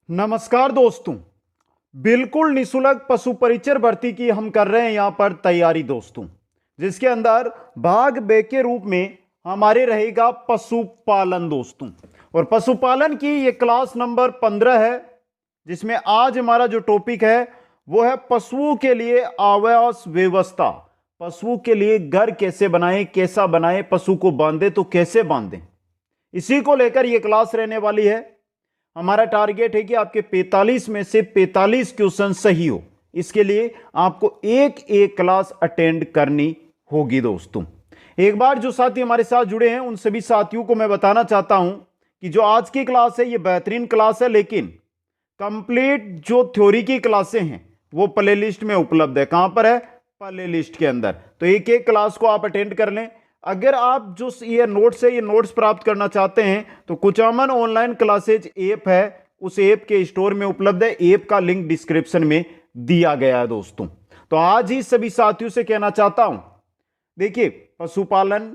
नमस्कार दोस्तों। बिल्कुल निशुल्क पशु परिचर भर्ती की हम कर रहे हैं यहां पर तैयारी दोस्तों, जिसके अंदर भाग बे के रूप में हमारे रहेगा पशुपालन दोस्तों। और पशुपालन की ये क्लास नंबर 15 है, जिसमें आज हमारा जो टॉपिक है वो है पशुओं के लिए आवास व्यवस्था। पशुओं के लिए घर कैसे बनाएं, कैसा बनाएं, पशु को बांधे तो कैसे बांधें, इसी को लेकर यह क्लास रहने वाली है। हमारा टारगेट है कि आपके 45 में से 45 क्वेश्चन सही हो। इसके लिए आपको एक एक क्लास अटेंड करनी होगी दोस्तों। एक बार जो साथी हमारे साथ जुड़े हैं उन सभी साथियों को मैं बताना चाहता हूं कि जो आज की क्लास है ये बेहतरीन क्लास है, लेकिन कंप्लीट जो थ्योरी की क्लासें हैं वो प्ले लिस्ट में उपलब्ध है। कहां पर है? प्ले लिस्ट के अंदर। तो एक एक क्लास को आप अटेंड कर लें। अगर आप जो ये नोट्स है ये नोट्स प्राप्त करना चाहते हैं तो कुचामन ऑनलाइन क्लासेज ऐप है, उस ऐप के स्टोर में उपलब्ध है। ऐप का लिंक डिस्क्रिप्शन में दिया गया है दोस्तों। तो आज ही सभी साथियों से कहना चाहता हूं, देखिए पशुपालन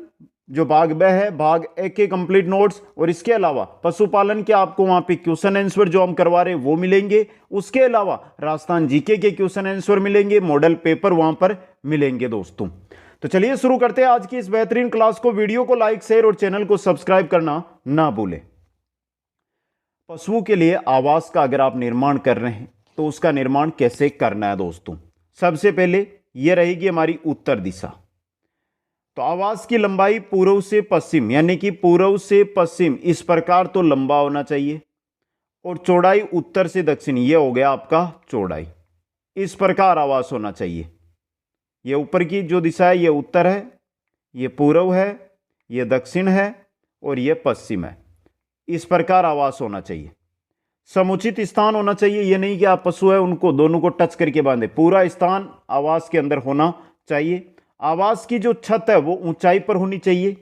जो भाग ब है, भाग ए के कंप्लीट नोट्स और इसके अलावा पशुपालन के आपको वहां पे क्वेश्चन आंसर जो हम करवा रहे हैं वो मिलेंगे। उसके अलावा राजस्थान जीके के क्वेश्चन आंसर मिलेंगे, मॉडल पेपर वहां पर मिलेंगे दोस्तों। तो चलिए शुरू करते हैं आज की इस बेहतरीन क्लास को। वीडियो को लाइक, शेयर और चैनल को सब्सक्राइब करना ना भूलें। पशुओं के लिए आवास का अगर आप निर्माण कर रहे हैं तो उसका निर्माण कैसे करना है दोस्तों। सबसे पहले यह रहेगी हमारी उत्तर दिशा। तो आवास की लंबाई पूर्व से पश्चिम, यानी कि पूर्व से पश्चिम इस प्रकार तो लंबा होना चाहिए, और चौड़ाई उत्तर से दक्षिण, यह हो गया आपका चौड़ाई। इस प्रकार आवास होना चाहिए। ये ऊपर की जो दिशा है ये उत्तर है, ये पूर्व है, ये दक्षिण है और ये पश्चिम है। इस प्रकार आवास होना चाहिए। समुचित स्थान होना चाहिए, ये नहीं कि आप पशु है उनको दोनों को टच करके बांधे। पूरा स्थान आवास के अंदर होना चाहिए। आवास की जो छत है वो ऊंचाई पर होनी चाहिए।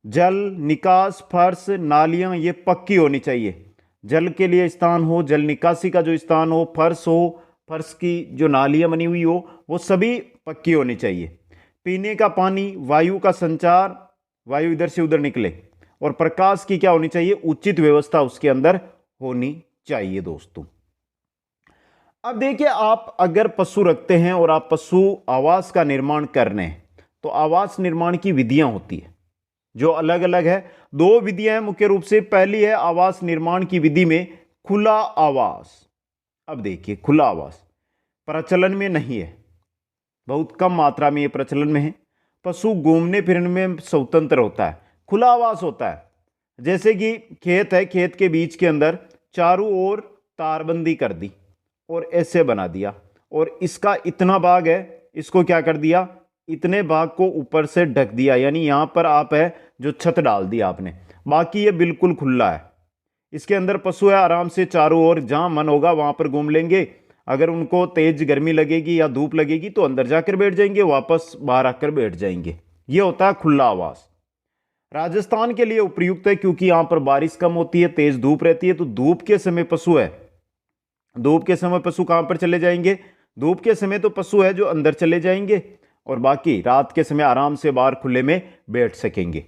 जल निकास, फर्श, नालियां ये पक्की होनी चाहिए। जल के लिए स्थान हो, जल निकासी का जो स्थान हो, फर्श हो, फर्श की जो नालियां बनी हुई हो वो सभी पक्की होनी चाहिए। पीने का पानी, वायु का संचार, वायु इधर से उधर निकले, और प्रकाश की क्या होनी चाहिए, उचित व्यवस्था उसके अंदर होनी चाहिए दोस्तों। अब देखिए, आप अगर पशु रखते हैं और आप पशु आवास का निर्माण कर रहे हैं तो आवास निर्माण की विधियां होती है जो अलग अलग है। दो विधियां हैं मुख्य रूप से। पहली है आवास निर्माण की विधि में खुला आवास। अब देखिए, खुला आवास प्रचलन में नहीं है, बहुत कम मात्रा में ये प्रचलन में है। पशु घूमने फिरने में स्वतंत्र होता है, खुला आवास होता है। जैसे कि खेत है, खेत के बीच के अंदर चारों ओर तारबंदी कर दी और ऐसे बना दिया, और इसका इतना भाग है, इसको क्या कर दिया, इतने भाग को ऊपर से ढक दिया, यानी यहां पर आप है जो छत डाल दी आपने, बाकी ये बिल्कुल खुला है। इसके अंदर पशु है आराम से चारों ओर जहां मन होगा वहां पर घूम लेंगे। अगर उनको तेज गर्मी लगेगी या धूप लगेगी तो अंदर जाकर बैठ जाएंगे, वापस बाहर आकर बैठ जाएंगे। यह होता है खुला आवास। राजस्थान के लिए उपयुक्त है क्योंकि यहां पर बारिश कम होती है, तेज धूप रहती है। तो धूप के समय पशु है, धूप के समय पशु कहां पर चले जाएंगे, धूप के समय तो पशु है जो अंदर चले जाएंगे, और बाकी रात के समय आराम से बाहर खुले में बैठ सकेंगे।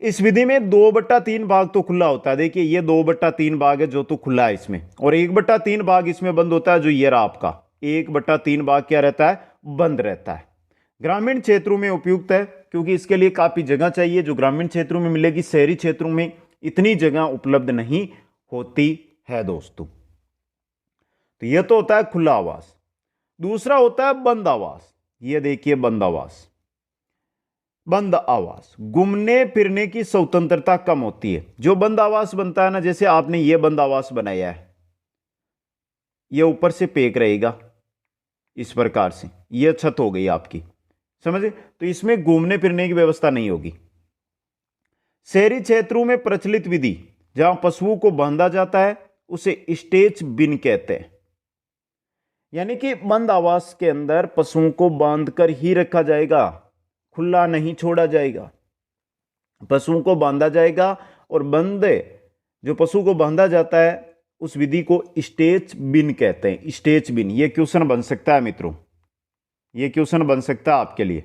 इस विधि में 2/3 भाग तो खुला होता है। देखिए, ये 2/3 भाग है जो तो खुला है इसमें, और 1/3 भाग इसमें बंद होता है, जो ये रहा आपका 1/3 भाग क्या रहता है, बंद रहता है। ग्रामीण क्षेत्रों में उपयुक्त है क्योंकि इसके लिए काफी जगह चाहिए, जो ग्रामीण क्षेत्रों में मिलेगी, शहरी क्षेत्रों में इतनी जगह उपलब्ध नहीं होती है दोस्तों। तो यह तो होता है खुला आवास। दूसरा होता है बंद आवास। यह देखिए, बंद आवास। बंद आवास घूमने फिरने की स्वतंत्रता कम होती है। जो बंद आवास बनता है ना, जैसे आपने ये बंद आवास बनाया है, ये ऊपर से पैक रहेगा इस प्रकार से, ये छत हो गई आपकी, समझे। तो इसमें घूमने फिरने की व्यवस्था नहीं होगी। शहरी क्षेत्रों में प्रचलित विधि जहां पशुओं को बांधा जाता है उसे स्टेज बिन कहते हैं, यानी कि बंद आवास के अंदर पशुओं को बांधकर ही रखा जाएगा, खुला नहीं छोड़ा जाएगा। पशुओं को बांधा जाएगा, और बंदे जो पशु को बांधा जाता है उस विधि को स्टेज बिन कहते हैं। स्टेज बिन, ये क्वेश्चन बन सकता है मित्रों, ये क्वेश्चन बन सकता है आपके लिए।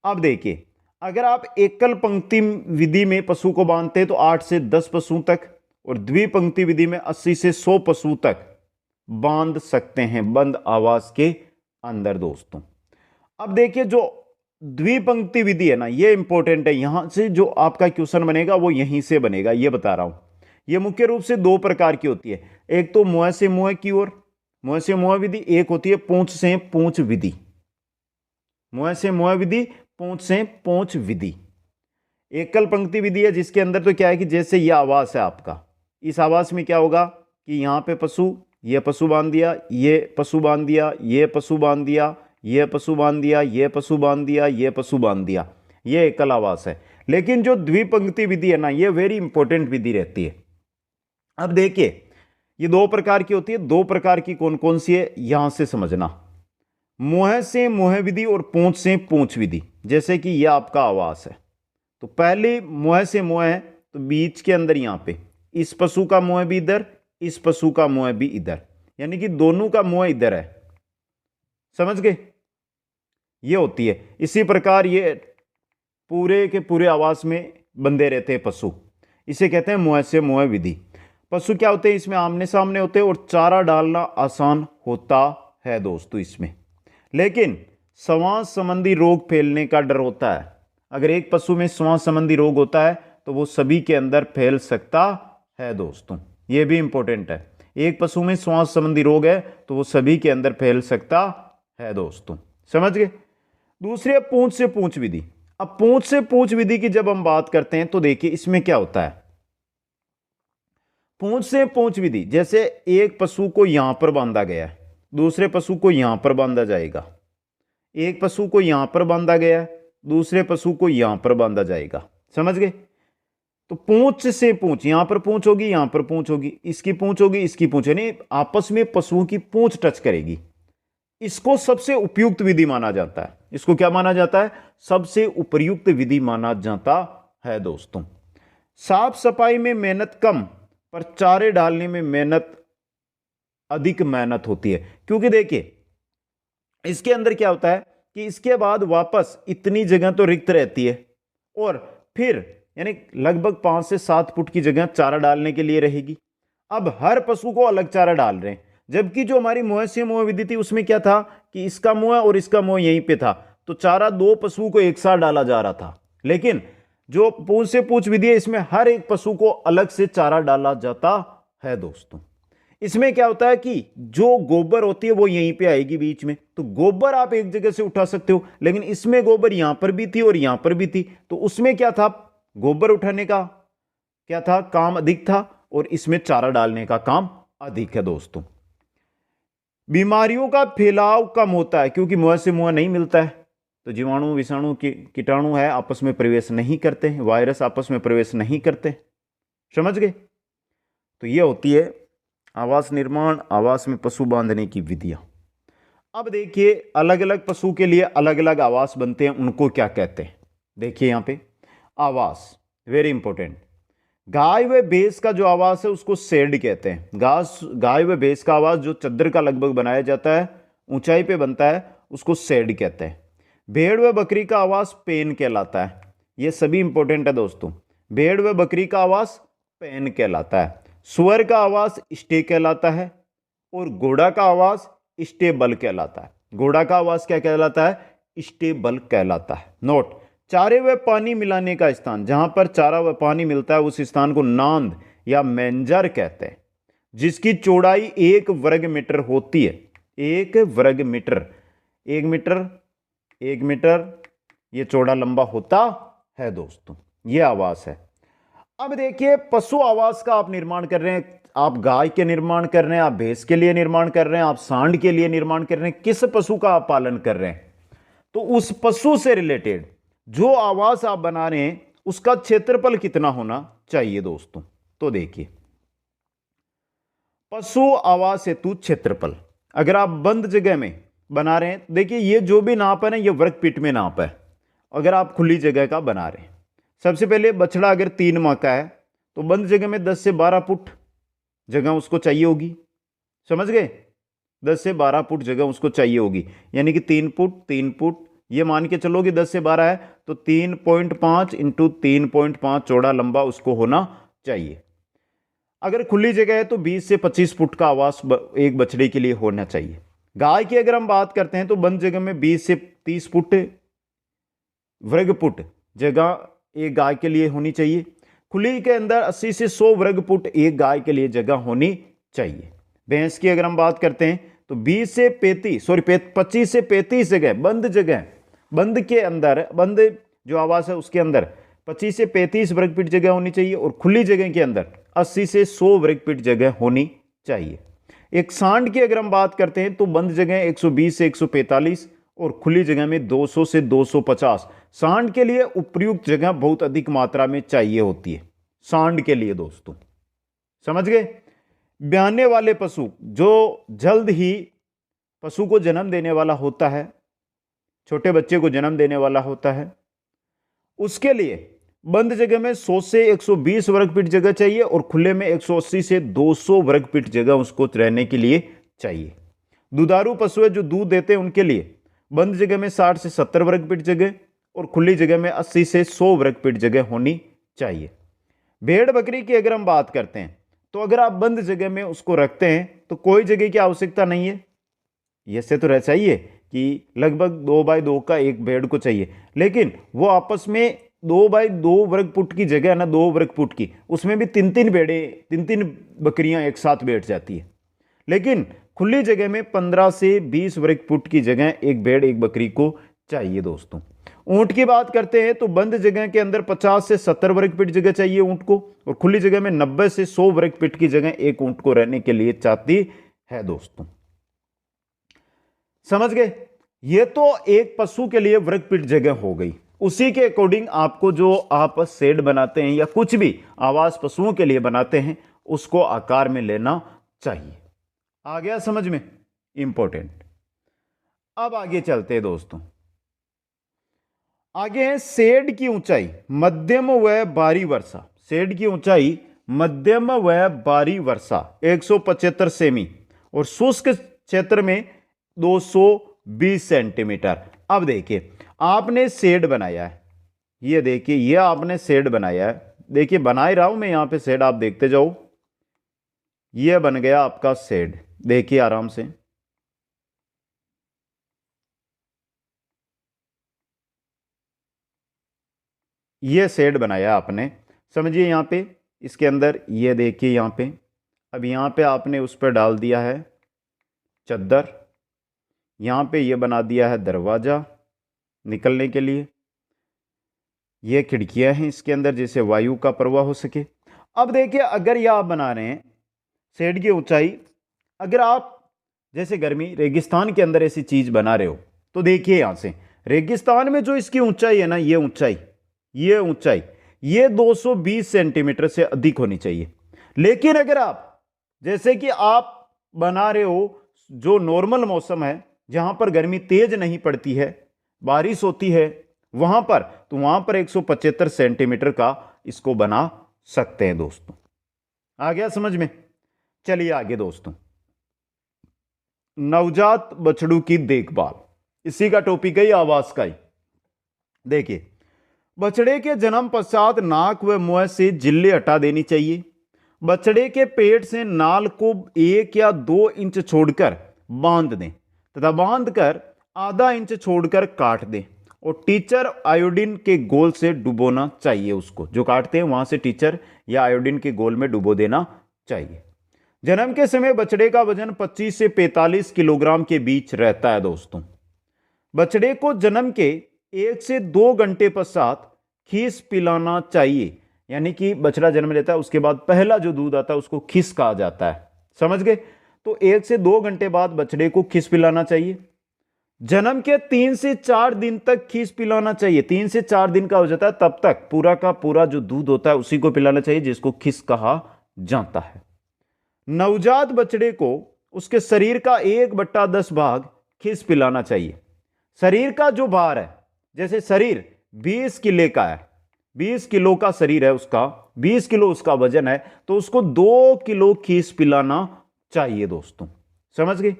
अब देखिए, अगर आप एकल पंक्ति विधि में पशु को बांधते हैं तो 8 से 10 पशु तक, और द्विपंक्ति विधि में 80 से 100 पशु तक बांध सकते हैं बंद आवास के अंदर दोस्तों। अब देखिए जो द्विपंक्ति विधि है ना, ये इंपॉर्टेंट है। यहां से जो आपका क्वेश्चन बनेगा वो यहीं से बनेगा, ये बता रहा हूं। ये मुख्य रूप से दो प्रकार की होती है, एक तो मुंह से मुंह की ओर, मुंह से मुंह विधि, एक होती है पूंछ से पूंछ विधि। मुंह से मुंह विधि, पूंछ से पूंछ विधि। एकल पंक्ति विधि है जिसके अंदर तो क्या है कि जैसे ये आवास है आपका, इस आवास में क्या होगा कि यहां पे पशु, ये पशु बांध दिया, ये पशु बांध दिया, ये पशु बांध दिया, ये पशु बांध दिया, ये पशु बांध दिया, ये पशु बांध दिया, ये एकल आवास है। लेकिन जो द्विपंक्ति विधि है ना, ये वेरी इंपॉर्टेंट विधि रहती है। अब देखिए ये दो प्रकार की होती है, दो प्रकार की कौन कौन सी है यहां से समझना। मुंह से मुंह विधि और पूंछ से पूंछ विधि। जैसे कि यह आपका आवास है, तो पहले मुंह से मुंह है, तो बीच के अंदर यहां पे इस पशु का मुंह भी इधर, इस पशु का मुंह भी इधर, यानी कि दोनों का मुंह इधर है, समझ गए, ये होती है। इसी प्रकार ये पूरे के पूरे आवास में बंधे रहते हैं पशु, इसे कहते हैं मुंह से मुंह विधि। पशु क्या होते हैं इसमें, आमने सामने होते हैं और चारा डालना आसान होता है दोस्तों इसमें। लेकिन श्वास संबंधी रोग फैलने का डर होता है। अगर एक पशु में श्वास संबंधी रोग होता है तो वो सभी के अंदर फैल सकता है दोस्तों, ये भी इंपॉर्टेंट है। एक पशु में श्वास संबंधी रोग है तो वो सभी के अंदर फैल सकता है दोस्तों, समझ गए। दूसरी पूंछ से पूंछ विधि। अब पूंछ से पूंछ विधि की जब हम बात करते हैं तो देखिए इसमें क्या होता है। पूंछ से पूंछ विधि, जैसे एक पशु को यहां पर बांधा गया है, दूसरे पशु को यहां पर बांधा जाएगा, एक पशु को यहां पर बांधा गया है, दूसरे पशु को यहां पर बांधा जाएगा, समझ गए। तो पूंछ से पूंछ, यहां पर पूंछ होगी, यहां पर पूंछ होगी, इसकी पूंछ होगी, इसकी पूंछ, यानी आपस में पशुओं की पूंछ टच करेगी। इसको सबसे उपयुक्त विधि माना जाता है। इसको क्या माना जाता है, सबसे उपयुक्त विधि माना जाता है दोस्तों। साफ सफाई में मेहनत कम, पर चारे डालने में मेहनत अधिक मेहनत होती है। क्योंकि देखिए इसके अंदर क्या होता है कि इसके बाद वापस इतनी जगह तो रिक्त रहती है, और फिर यानी लगभग 5 से 7 फुट की जगह चारा डालने के लिए रहेगी। अब हर पशु को अलग चारा डाल रहे हैं, जबकि जो हमारी मुंह से मुंह विधि थी उसमें क्या था कि इसका मुंह और इसका मुंह यहीं पे था, तो चारा दो पशुओं को एक साथ डाला जा रहा था। लेकिन जो पूंछ से पूंछ विधि है इसमें हर एक पशु को अलग से चारा डाला जाता है दोस्तों। इसमें क्या होता है कि जो गोबर होती है वो यहीं पे आएगी बीच में, तो गोबर आप एक जगह से उठा सकते हो, लेकिन इसमें गोबर यहां पर भी थी और यहां पर भी थी, तो उसमें क्या था, गोबर उठाने का क्या था काम अधिक था, और इसमें चारा डालने का काम अधिक है दोस्तों। बीमारियों का फैलाव कम होता है, क्योंकि मुंह से मुंह नहीं मिलता है, तो जीवाणु विषाणु कीटाणु है आपस में प्रवेश नहीं करते हैं, वायरस आपस में प्रवेश नहीं करते, समझ गए। तो ये होती है आवास निर्माण, आवास में पशु बांधने की विधियां। अब देखिए अलग अलग पशु के लिए अलग अलग आवास बनते हैं, उनको क्या कहते हैं। देखिए यहां पे आवास वेरी इंपॉर्टेंट। गाय व भैंस का जो आवास है उसको शेड कहते हैं। गाय व भैंस का आवास जो चद्दर का लगभग बनाया जाता है, ऊंचाई पे बनता है, उसको शेड कहते हैं। भेड़ व बकरी का आवास पेन कहलाता है। ये सभी इंपॉर्टेंट है दोस्तों। भेड़ व बकरी का आवास पेन कहलाता है। सुअर का आवास स्टे कहलाता है, और घोड़ा का आवास स्टेबल कहलाता है। घोड़ा का आवास क्या कहलाता है, स्टेबल कहलाता है। नोट, चारे व पानी मिलाने का स्थान, जहां पर चारा व पानी मिलता है उस स्थान को नांद या मेंजर कहते हैं, जिसकी चौड़ाई 1 वर्ग मीटर होती है। 1 वर्ग मीटर, 1 मीटर 1 मीटर ये चौड़ा लंबा होता है दोस्तों, ये आवास है। अब देखिए पशु आवास का आप निर्माण कर रहे हैं, आप गाय के निर्माण कर रहे हैं, आप भैंस के लिए निर्माण कर रहे हैं, आप सांड के लिए निर्माण कर रहे हैं, किस पशु का आप पालन कर रहे हैं, तो उस पशु से रिलेटेड जो आवास आप बना रहे हैं उसका क्षेत्रफल कितना होना चाहिए दोस्तों। तो देखिए पशु आवास हेतु क्षेत्रफल, अगर आप बंद जगह में बना रहे हैं, देखिए ये जो भी नाप है ना ये वर्ग फीट में नाप है। अगर आप खुली जगह का बना रहे हैं, सबसे पहले बछड़ा अगर 3 माह का है तो बंद जगह में 10 से 12 फुट जगह उसको चाहिए होगी, समझ गए। 10 से 12 फुट जगह उसको चाहिए होगी, यानी कि 3 फुट 3 फुट, ये मान के चलोगे 10 से 12 है तो 3.5 × 3.5 चौड़ा लंबा उसको होना चाहिए। अगर खुली जगह है तो 20 से 25 फुट का आवास एक बछड़े के लिए होना चाहिए। गाय की अगर हम बात करते हैं तो बंद जगह में 20 से 30 फुट वर्ग फुट जगह एक गाय के लिए होनी चाहिए। खुली के अंदर 80 से 100 वर्ग फुट एक गाय के लिए जगह होनी चाहिए। भैंस की अगर हम बात करते हैं तो 25 से 35 जगह बंद के अंदर, बंद जो आवास है उसके अंदर 25 से 35 वर्ग फीट जगह होनी चाहिए और खुली जगह के अंदर 80 से 100 वर्ग फीट जगह होनी चाहिए। एक सांड की अगर हम बात करते हैं तो बंद जगह 120 से 145 और खुली जगह में 200 से 250। सांड के लिए उपयुक्त जगह बहुत अधिक मात्रा में चाहिए होती है सांड के लिए दोस्तों, समझ गए। ब्याने वाले पशु जो जल्द ही पशु को जन्म देने वाला होता है, छोटे बच्चे को जन्म देने वाला होता है, उसके लिए बंद जगह में 100 से 120 वर्ग फीट जगह चाहिए और खुले में 180 से 200 वर्ग फीट जगह उसको रहने के लिए चाहिए। दुधारू पशु है जो दूध देते हैं उनके लिए बंद जगह में 60 से 70 वर्ग फीट जगह और खुली जगह में 80 से 100 वर्ग फीट जगह होनी चाहिए। भेड़ बकरी की अगर हम बात करते हैं तो अगर आप बंद जगह में उसको रखते हैं तो कोई जगह की आवश्यकता नहीं है। ऐसे तो रह चाहिए कि लगभग 2 बाई 2 का एक भेड़ को चाहिए, लेकिन वो आपस में 2 बाई 2 वर्ग फुट की जगह ना 2 वर्ग फुट की, उसमें भी 3-3 भेड़ें 3-3 बकरियां एक साथ बैठ जाती है। लेकिन खुली जगह में 15 से 20 वर्ग फुट की जगह एक भेड़ एक बकरी को चाहिए दोस्तों। ऊंट की बात करते हैं तो बंद जगह के अंदर 50 से 70 वर्ग फीट जगह चाहिए ऊंट को और खुली जगह में 90 से 100 वर्ग फीट की जगह एक ऊंट को रहने के लिए चाहती है दोस्तों, समझ गए। ये तो एक पशु के लिए वर्ग फीट जगह हो गई। उसी के अकॉर्डिंग आपको जो आप शेड बनाते हैं या कुछ भी आवास पशुओं के लिए बनाते हैं उसको आकार में लेना चाहिए। आ गया समझ में, इंपॉर्टेंट। अब आगे चलते हैं दोस्तों, आगे है शेड की ऊंचाई मध्यम व बारी वर्षा। शेड की ऊंचाई मध्यम व बारी वर्षा 175 सेमी और शुष्क क्षेत्र में 220 सेंटीमीटर। अब देखिए आपने शेड बनाया है, ये देखिए ये आपने शेड बनाया है, देखिए बना ही रहा हूं मैं यहां पे शेड, आप देखते जाओ। ये बन गया आपका शेड, देखिए आराम से। ये शेड बनाया आपने, समझिए यहां पे इसके अंदर ये देखिए यहां पे, अब यहां पे आपने उस पर डाल दिया है चद्दर, यहां पे ये बना दिया है दरवाजा निकलने के लिए, ये खिड़कियां हैं इसके अंदर जिससे वायु का प्रवाह हो सके। अब देखिए अगर ये आप बना रहे हैं शेड की ऊंचाई, अगर आप जैसे गर्मी रेगिस्तान के अंदर ऐसी चीज बना रहे हो तो देखिए यहां से रेगिस्तान में जो इसकी ऊंचाई है ना, ये ऊंचाई ये 220 सेंटीमीटर से अधिक होनी चाहिए। लेकिन अगर आप जैसे कि आप बना रहे हो जो नॉर्मल मौसम है जहां पर गर्मी तेज नहीं पड़ती है, बारिश होती है वहां पर, तो वहां पर 175 सेंटीमीटर का इसको बना सकते हैं दोस्तों। आ गया समझ में। चलिए आगे दोस्तों, नवजात बछड़ू की देखभाल, इसी का टॉपिक है आवास का ही। देखिए बछड़े के जन्म पश्चात नाक व मुंह से झिल्ली हटा देनी चाहिए। बछड़े के पेट से नाल को 1 या 2 इंच छोड़कर बांध दें तथा बांधकर आधा इंच छोड़कर काट दें और टीचर आयोडीन के गोल से डुबोना चाहिए। उसको जो काटते हैं वहां से टीचर या आयोडीन के गोल में डुबो देना चाहिए। जन्म के समय बछड़े का वजन 25 से 45 किलोग्राम के बीच रहता है दोस्तों। बछड़े को जन्म के 1 से 2 घंटे पश्चात खीस पिलाना चाहिए, यानी कि बछड़ा जन्म लेता है उसके बाद पहला जो दूध आता है उसको खीस कहा जाता है, समझ गए। तो 1 से 2 घंटे बाद बछड़े को खीस पिलाना चाहिए। जन्म के 3 से 4 दिन तक खीस पिलाना चाहिए। 3 से 4 दिन का हो जाता है तब तक पूरा का पूरा जो दूध होता है उसी को पिलाना चाहिए, जिसको खीस कहा जाता है। नवजात बछड़े को उसके शरीर का 1/10 भाग खीस पिलाना चाहिए। शरीर का जो भार है, जैसे शरीर 20 किलो का है, 20 किलो का शरीर है उसका, 20 किलो उसका वजन है, तो उसको 2 किलो खीस पिलाना चाहिए दोस्तों, समझ गए।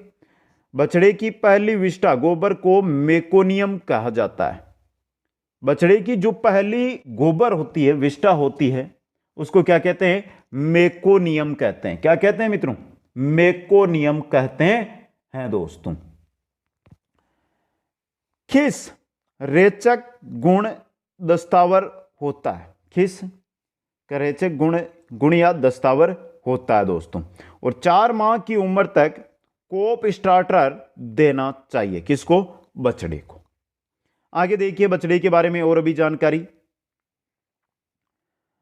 बछड़े की पहली विष्ठा गोबर को मेकोनियम कहा जाता है। बछड़े की जो पहली गोबर होती है, विष्ठा होती है, उसको क्या कहते हैं? मेकोनियम कहते हैं। क्या कहते हैं मित्रों? मेकोनियम कहते हैं दोस्तों। खिस रेचक गुण दस्तावर होता है। खिस का रेचक गुण या दस्तावर होता है दोस्तों। और 4 माह की उम्र तक कोप स्टार्टर देना चाहिए। किसको? बछड़े को। आगे देखिए बछड़े के बारे में और भी जानकारी।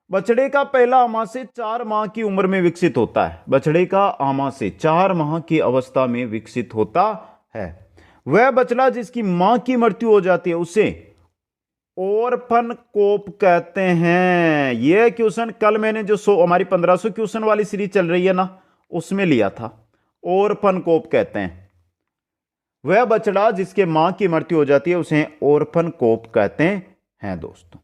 बछड़े का पहला आमाशय 4 माह की उम्र में विकसित होता है। बछड़े का आमाशय 4 माह की अवस्था में विकसित होता है। वह बछड़ा जिसकी मां की मृत्यु हो जाती है उसे ऑर्फन कोप कहते हैं। यह क्वेश्चन कल मैंने जो हमारी 1500 क्वेश्चन वाली सीरीज चल रही है ना, उसमें लिया था। ऑर्फन कोप कहते हैं। वह बछड़ा जिसके मां की मृत्यु हो जाती है उसे ऑर्फन कोप कहते हैं दोस्तों।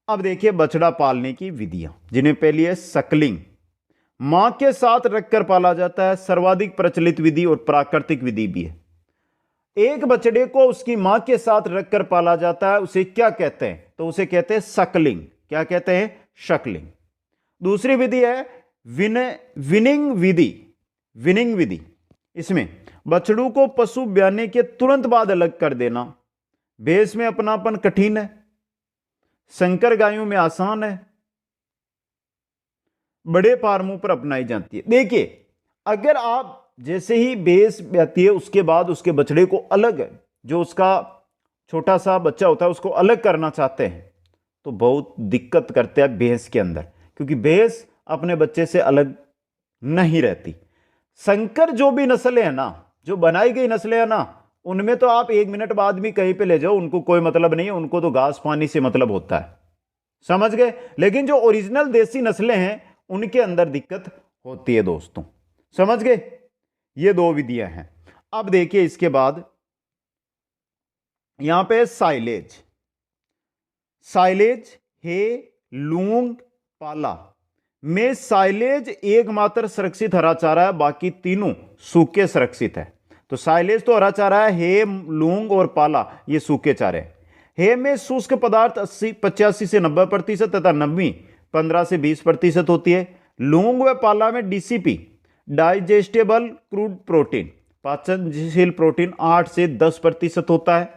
अब देखिए बछड़ा पालने की विधियां, जिन्हें पहली है सकलिंग। मां के साथ रखकर पाला जाता है। सर्वाधिक प्रचलित विधि और प्राकृतिक विधि भी है। एक बछड़े को उसकी मां के साथ रखकर पाला जाता है, उसे क्या कहते हैं? तो उसे कहते हैं सकलिंग। क्या कहते हैं? शकलिंग। दूसरी विधि है विनिंग विधि। विनिंग विधि, इसमें बछड़ू को पशु ब्याने के तुरंत बाद अलग कर देना। भैंस में अपनापन कठिन है, संकर गायों में आसान है, बड़े फार्मों पर अपनाई जाती है। देखिए अगर आप जैसे ही भैंस ब्याती है उसके बाद उसके बछड़े को अलग, जो उसका छोटा सा बच्चा होता है उसको अलग करना चाहते हैं तो बहुत दिक्कत करते हैं भैंस के अंदर, क्योंकि भैंस अपने बच्चे से अलग नहीं रहती। संकर जो भी नस्लें हैं ना, जो बनाई गई नस्लें हैं ना, उनमें तो आप 1 मिनट बाद भी कहीं पे ले जाओ, उनको कोई मतलब नहीं है, उनको तो घास पानी से मतलब होता है। समझ गए? लेकिन जो ओरिजिनल देसी नस्लें हैं उनके अंदर दिक्कत होती है दोस्तों। समझ गए? ये 2 विधियां हैं। अब देखिए इसके बाद यहां पे साइलेज। साइलेज हे लूंग पाला में साइलेज एकमात्र सुरक्षित हरा चारा है, बाकी तीनों सूखे सुरक्षित है। तो साइलेज तो हरा चारा है, हे, लूंग और पाला ये सूखे चारे हैं। हे में शुष्क पदार्थ 85 से 90% तथा नमी 15 से 20% होती है। लूंग व पाला में डीसीपी डाइजेस्टेबल क्रूड प्रोटीन, पाचनशील प्रोटीन 8 से 10% होता है।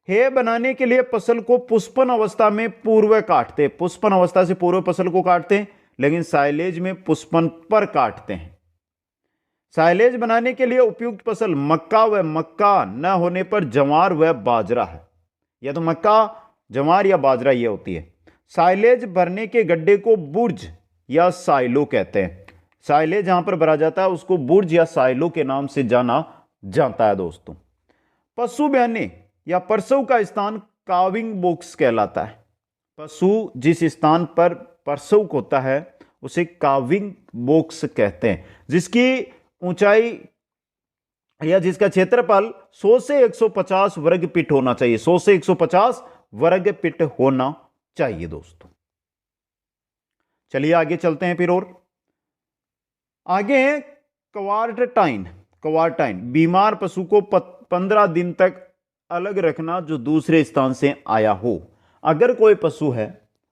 हे बनाने के लिए फसल को पुष्पन अवस्था में पूर्व काटते, पुष्पन अवस्था से पूर्व फसल को काटते हैं, लेकिन साइलेज में पुष्पन पर काटते हैं। साइलेज बनाने के लिए उपयुक्त फसल मक्का व मक्का न होने पर जवार व बाजरा है। या तो मक्का, जवार या बाजरा ये होती है। साइलेज भरने के गड्ढे को बुर्ज या साइलो कहते हैं। साइलेज जहां पर भरा जाता है उसको बुर्ज या साइलो के नाम से जाना जाता है दोस्तों। पशु ब्याने या प्रसव का स्थान काविंग बॉक्स कहलाता है। पशु जिस स्थान पर प्रसव होता है उसे काविंग बॉक्स कहते हैं, जिसकी ऊंचाई या जिसका क्षेत्रफल 100 से 150 वर्ग फीट होना चाहिए। 100 से 150 वर्ग फीट होना चाहिए दोस्तों। चलिए आगे चलते हैं फिर। और आगे है क्वारटाइन। क्वारटाइन बीमार पशु को 15 दिन तक अलग रखना जो दूसरे स्थान से आया हो। अगर कोई पशु है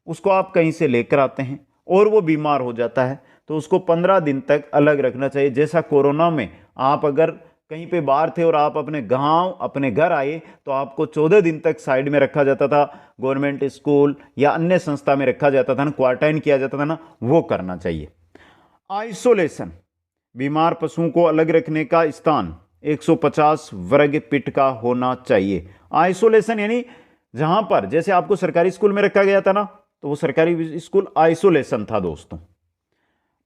उसको आप कहीं से लेकर आते हैं और वो बीमार हो जाता है तो उसको 15 दिन तक अलग रखना चाहिए। जैसा कोरोना में आप अगर कहीं पे बाहर थे और आप अपने गांव, अपने घर आए तो आपको 14 दिन तक साइड में रखा जाता था, गवर्नमेंट स्कूल या अन्य संस्था में रखा जाता था ना, क्वारंटाइन किया जाता था ना, वो करना चाहिए। आइसोलेशन बीमार पशुओं को अलग रखने का स्थान 150 वर्ग फीट का होना चाहिए। आइसोलेशन यानी जहां पर जैसे आपको सरकारी स्कूल में रखा गया था ना, तो वो सरकारी स्कूल आइसोलेशन था दोस्तों।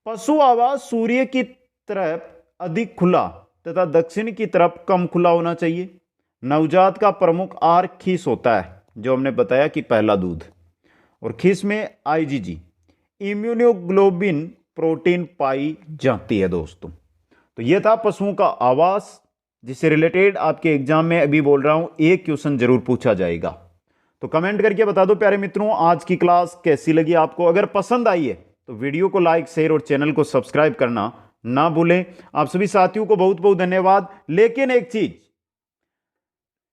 पशु आवास सूर्य की तरफ अधिक खुला तथा दक्षिण की तरफ कम खुला होना चाहिए। नवजात का प्रमुख आहार खीस होता है, जो हमने बताया कि पहला दूध, और खीस में आईजीजी इम्यूनोग्लोबिन प्रोटीन पाई जाती है दोस्तों। तो यह था पशुओं का आवास, जिससे रिलेटेड आपके एग्जाम में अभी बोल रहा हूं एक क्वेश्चन जरूर पूछा जाएगा। तो कमेंट करके बता दो प्यारे मित्रों, आज की क्लास कैसी लगी आपको। अगर पसंद आई है तो वीडियो को लाइक, शेयर और चैनल को सब्सक्राइब करना ना भूलें। आप सभी साथियों को बहुत बहुत धन्यवाद। लेकिन एक चीज,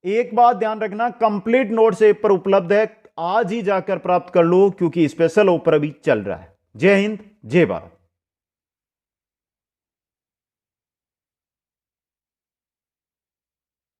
एक बात ध्यान रखना, कंप्लीट नोट्स ऐप पर उपलब्ध है। आज ही जाकर प्राप्त कर लो, क्योंकि स्पेशल ऑफर अभी चल रहा है। जय हिंद, जय भारत।